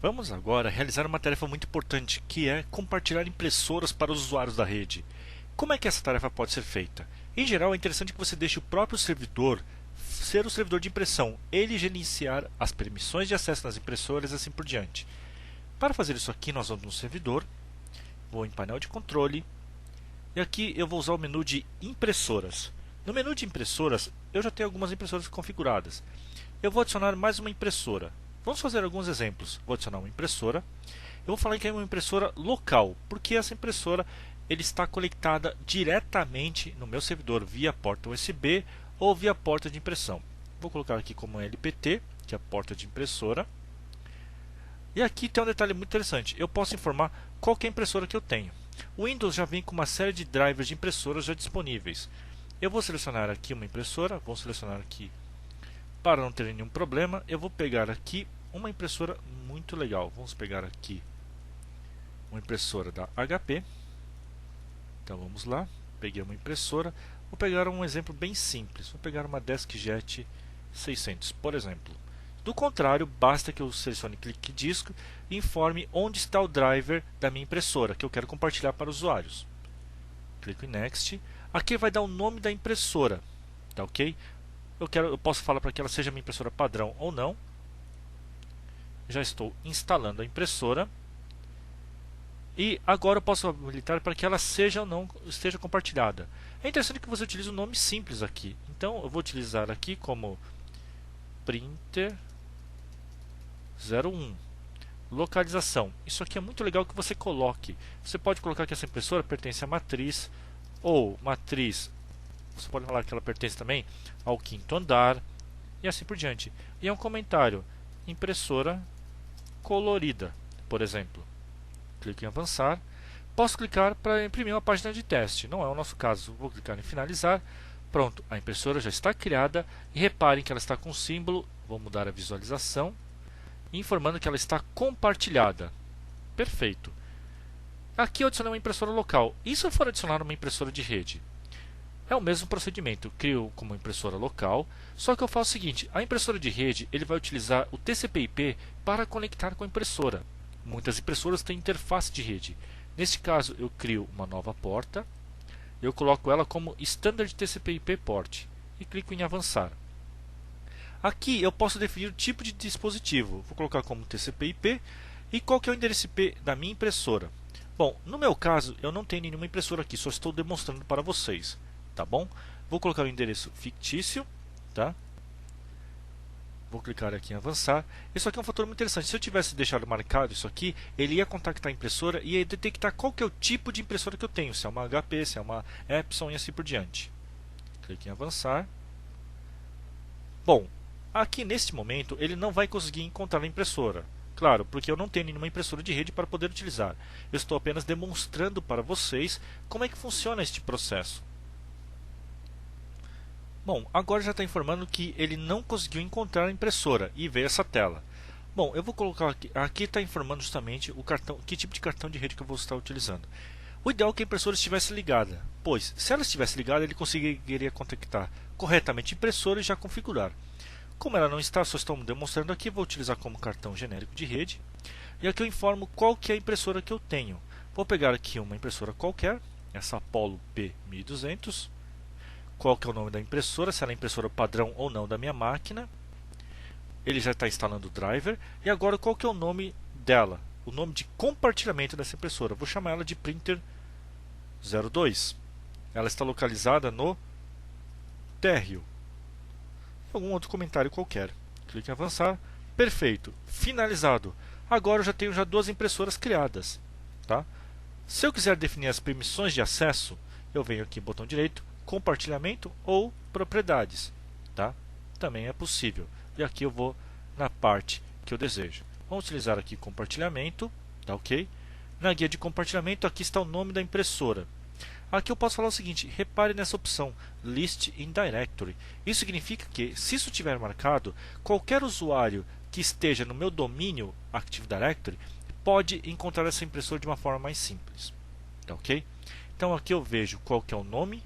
Vamos agora realizar uma tarefa muito importante, que é compartilhar impressoras para os usuários da rede. Como é que essa tarefa pode ser feita? Em geral, é interessante que você deixe o próprio servidor ser o servidor de impressão, ele gerenciar as permissões de acesso nas impressoras e assim por diante. Para fazer isso aqui, nós vamos no servidor, vou em painel de controle, e aqui eu vou usar o menu de impressoras. No menu de impressoras, eu já tenho algumas impressoras configuradas. Eu vou adicionar mais uma impressora. Vamos fazer alguns exemplos. Vou adicionar uma impressora. Eu vou falar que é uma impressora local, porque essa impressora ele está conectada diretamente no meu servidor via porta USB ou via porta de impressão. Vou colocar aqui como LPT, que é a porta de impressora. E aqui tem um detalhe muito interessante. Eu posso informar qual que é a impressora que eu tenho. O Windows já vem com uma série de drivers de impressoras já disponíveis. Eu vou selecionar aqui uma impressora, vou selecionar aqui para não ter nenhum problema. Eu vou pegar aqui uma impressora muito legal. Vamos pegar aqui uma impressora da HP. Então vamos lá, peguei uma impressora. Vou pegar um exemplo bem simples. Vou pegar uma DeskJet 600, por exemplo. Do contrário, basta que eu selecione clique disco e informe onde está o driver da minha impressora, que eu quero compartilhar para os usuários. Clico em Next. Aqui vai dar o nome da impressora, tá ok? Eu posso falar para que ela seja minha impressora padrão ou não. Já estou instalando a impressora. E agora eu posso habilitar para que ela seja ou não esteja compartilhada. É interessante que você utilize um nome simples aqui. Então eu vou utilizar aqui como Printer 01. Localização. Isso aqui é muito legal que você coloque. Você pode colocar que essa impressora pertence à matriz, ou matriz, você pode falar que ela pertence também ao quinto andar, e assim por diante. E é um comentário, impressora colorida, por exemplo. Clico em avançar. Posso clicar para imprimir uma página de teste. Não é o nosso caso. Vou clicar em finalizar. Pronto, a impressora já está criada. E reparem que ela está com o símbolo. Vou mudar a visualização. Informando que ela está compartilhada. Perfeito. Aqui eu adicionei uma impressora local. E se eu for adicionar uma impressora de rede? É o mesmo procedimento. Eu crio como impressora local. Só que eu faço o seguinte. A impressora de rede ele vai utilizar o TCP/IP para conectar com a impressora. Muitas impressoras têm interface de rede. Neste caso, eu crio uma nova porta. Eu coloco ela como Standard TCP/IP Port e clico em avançar. Aqui eu posso definir o tipo de dispositivo. Vou colocar como TCP/IP e qual que é o endereço IP da minha impressora. Bom, no meu caso, eu não tenho nenhuma impressora aqui, só estou demonstrando para vocês, tá bom? Vou colocar o endereço fictício, tá? Vou clicar aqui em avançar. Isso aqui é um fator muito interessante. Se eu tivesse deixado marcado isso aqui, ele ia contactar a impressora e ia detectar qual que é o tipo de impressora que eu tenho. Se é uma HP, se é uma Epson e assim por diante. Clique em avançar. Bom, aqui neste momento ele não vai conseguir encontrar a impressora. Claro, porque eu não tenho nenhuma impressora de rede para poder utilizar. Eu estou apenas demonstrando para vocês como é que funciona este processo. Bom, agora já está informando que ele não conseguiu encontrar a impressora e veio essa tela. Bom, eu vou colocar aqui está informando justamente o cartão, que tipo de cartão de rede que eu vou estar utilizando. O ideal é que a impressora estivesse ligada, pois se ela estivesse ligada ele conseguiria contactar corretamente a impressora e já configurar. Como ela não está, só estou demonstrando aqui, vou utilizar como cartão genérico de rede. E aqui eu informo qual que é a impressora que eu tenho. Vou pegar aqui uma impressora qualquer, essa Apollo P1200. Qual que é o nome da impressora, se ela é impressora padrão ou não da minha máquina. Ele já está instalando o driver. E agora qual que é o nome dela, o nome de compartilhamento dessa impressora. Vou chamar ela de Printer 02. Ela está localizada no térreo. Algum outro comentário qualquer. Clique em avançar. Perfeito. Finalizado. Agora eu já tenho duas impressoras criadas. Tá? Se eu quiser definir as permissões de acesso, eu venho aqui no botão direito, compartilhamento ou propriedades. Tá? Também é possível. E aqui eu vou na parte que eu desejo. Vamos utilizar aqui compartilhamento. Tá ok? Na guia de compartilhamento aqui está o nome da impressora. Aqui eu posso falar o seguinte, repare nessa opção, List in Directory. Isso significa que, se isso estiver marcado, qualquer usuário que esteja no meu domínio Active Directory pode encontrar essa impressora de uma forma mais simples. Tá ok? Então aqui eu vejo qual que é o nome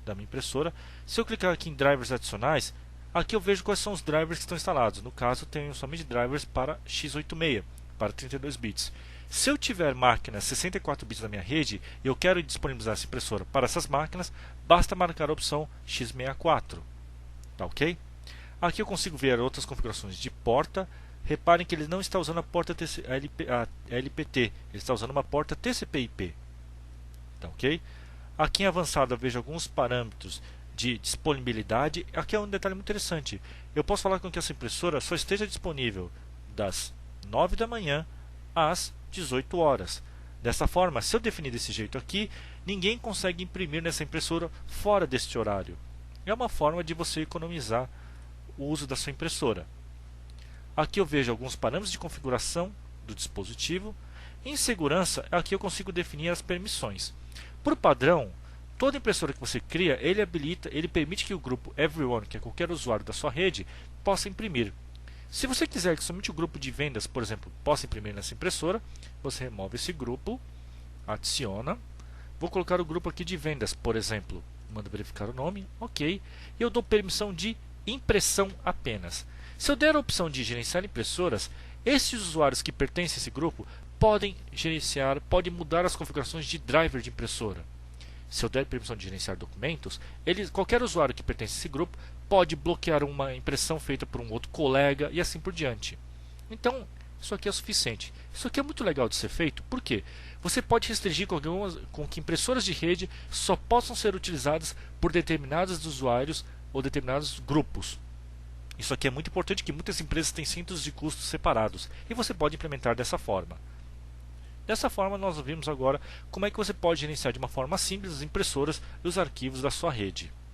da minha impressora. Se eu clicar aqui em drivers adicionais, aqui eu vejo quais são os drivers que estão instalados. No caso, eu tenho somente drivers para x86. para 32 bits. Se eu tiver máquinas 64 bits na minha rede e eu quero disponibilizar essa impressora para essas máquinas, basta marcar a opção x64. Tá ok? Aqui eu consigo ver outras configurações de porta. Reparem que ele não está usando a porta LPT, ele está usando uma porta TCP/IP. Tá ok? Aqui em avançado eu vejo alguns parâmetros de disponibilidade. Aqui é um detalhe muito interessante. Eu posso falar com que essa impressora só esteja disponível das 9 da manhã às 18 horas. Dessa forma, se eu definir desse jeito aqui, ninguém consegue imprimir nessa impressora fora deste horário. É uma forma de você economizar o uso da sua impressora. Aqui eu vejo alguns parâmetros de configuração do dispositivo. Em segurança, aqui eu consigo definir as permissões. Por padrão, toda impressora que você cria, ele permite que o grupo Everyone, que é qualquer usuário da sua rede, possa imprimir. Se você quiser que somente o grupo de vendas, por exemplo, possa imprimir nessa impressora, você remove esse grupo, adiciona. Vou colocar o grupo aqui de vendas, por exemplo. Mando verificar o nome, ok. E eu dou permissão de impressão apenas. Se eu der a opção de gerenciar impressoras, esses usuários que pertencem a esse grupo podem mudar as configurações de driver de impressora. Se eu der permissão de gerenciar documentos, qualquer usuário que pertence a esse grupo pode bloquear uma impressão feita por um outro colega e assim por diante. Então, isso aqui é suficiente. Isso aqui é muito legal de ser feito, porque você pode restringir com que impressoras de rede só possam ser utilizadas por determinados usuários ou determinados grupos. Isso aqui é muito importante, que muitas empresas têm centros de custos separados e você pode implementar dessa forma. Dessa forma, nós vimos agora como é que você pode gerenciar de uma forma simples as impressoras e os arquivos da sua rede.